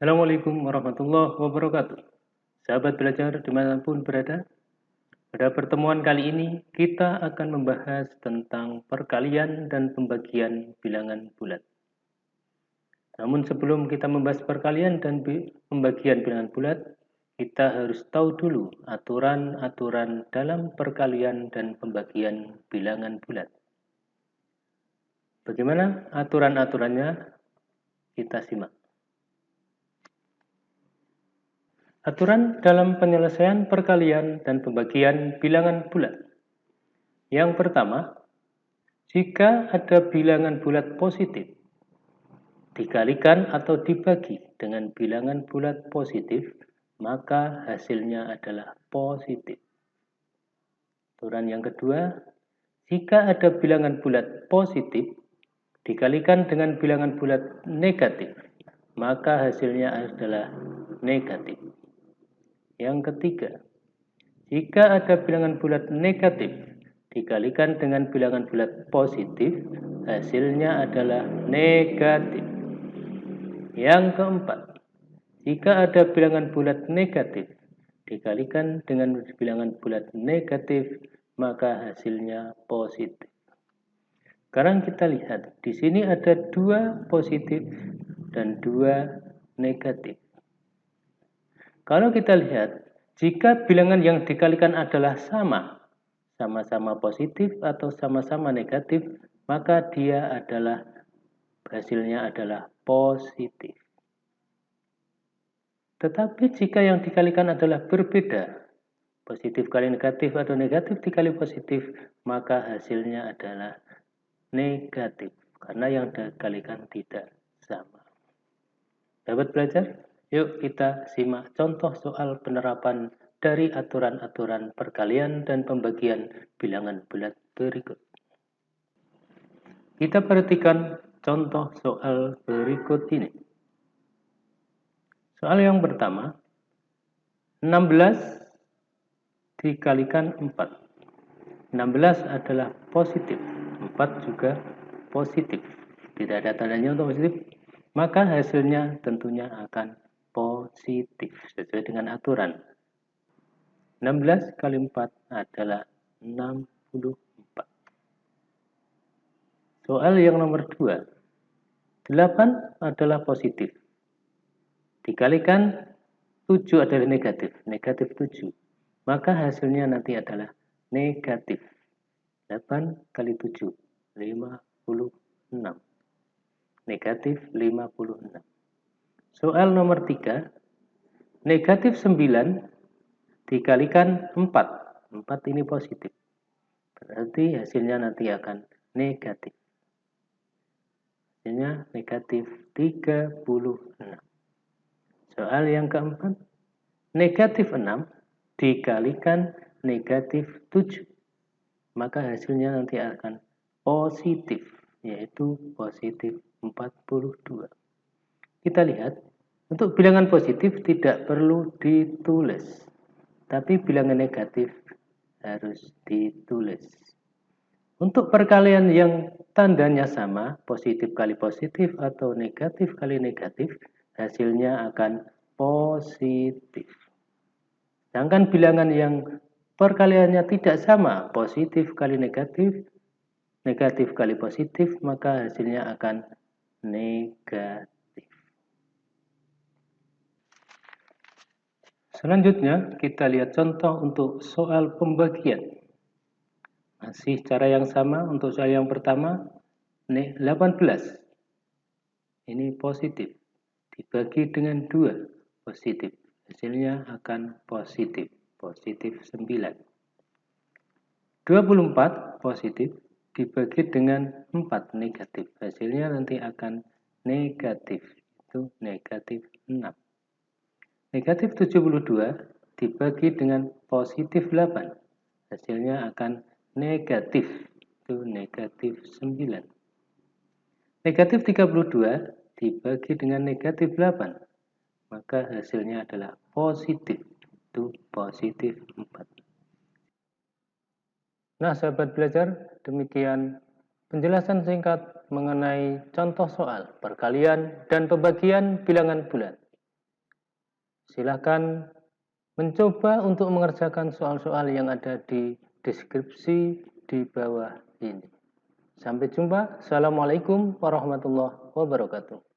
Assalamualaikum warahmatullahi wabarakatuh. Sahabat belajar dimanapun berada, pada pertemuan kali ini kita akan membahas tentang perkalian dan pembagian bilangan bulat. Namun sebelum kita membahas perkalian dan pembagian bilangan bulat, kita harus tahu dulu aturan-aturan dalam perkalian dan pembagian bilangan bulat. Bagaimana aturan-aturannya? Kita simak. Aturan dalam penyelesaian perkalian dan pembagian bilangan bulat. Yang pertama, jika ada bilangan bulat positif, dikalikan atau dibagi dengan bilangan bulat positif, maka hasilnya adalah positif. Aturan yang kedua, jika ada bilangan bulat positif, dikalikan dengan bilangan bulat negatif, maka hasilnya adalah negatif. Yang ketiga, jika ada bilangan bulat negatif dikalikan dengan bilangan bulat positif, hasilnya adalah negatif. Yang keempat, jika ada bilangan bulat negatif dikalikan dengan bilangan bulat negatif, maka hasilnya positif. Sekarang kita lihat, di sini ada 2 positif dan 2 negatif. Kalau kita lihat, jika bilangan yang dikalikan adalah sama-sama positif atau sama-sama negatif, maka hasilnya adalah positif. Tetapi jika yang dikalikan adalah berbeda, positif kali negatif atau negatif dikali positif, maka hasilnya adalah negatif, karena yang dikalikan tidak sama. Dapat belajar? Yuk kita simak contoh soal penerapan dari aturan-aturan perkalian dan pembagian bilangan bulat berikut. Kita perhatikan contoh soal berikut ini. Soal yang pertama, 16 dikalikan 4. 16 adalah positif, 4 juga positif. Tidak ada tandanya untuk positif, maka hasilnya tentunya akan positif sesuai dengan aturan. 16 kali 4 adalah 64. Soal yang nomor 2. 8 adalah positif. Dikalikan 7 adalah negatif, negatif 7. Maka hasilnya nanti adalah negatif. 8 kali 7, 56. Negatif 56. Soal nomor 3, negatif 9 dikalikan 4. 4 ini positif. Berarti hasilnya nanti akan negatif. Hasilnya negatif 36. Soal yang keempat, negatif 6 dikalikan negatif 7. Maka hasilnya nanti akan positif, yaitu positif 42. Kita lihat, untuk bilangan positif tidak perlu ditulis, tapi bilangan negatif harus ditulis. Untuk perkalian yang tandanya sama, positif kali positif atau negatif kali negatif, hasilnya akan positif. Sedangkan bilangan yang perkaliannya tidak sama, positif kali negatif, negatif kali positif, maka hasilnya akan negatif. Selanjutnya, kita lihat contoh untuk soal pembagian. Masih cara yang sama untuk soal yang pertama, 18. Ini positif. Dibagi dengan 2, positif. Hasilnya akan positif, positif 9. 24 positif dibagi dengan 4 negatif. Hasilnya nanti akan negatif, itu negatif 6. Negatif 72 dibagi dengan positif 8. Hasilnya akan negatif, itu negatif 9. Negatif 32 dibagi dengan negatif 8. Maka hasilnya adalah positif, itu positif 4. Nah, sahabat belajar, demikian penjelasan singkat mengenai contoh soal perkalian dan pembagian bilangan bulat. Silakan mencoba untuk mengerjakan soal-soal yang ada di deskripsi di bawah ini. Sampai jumpa. Assalamualaikum warahmatullahi wabarakatuh.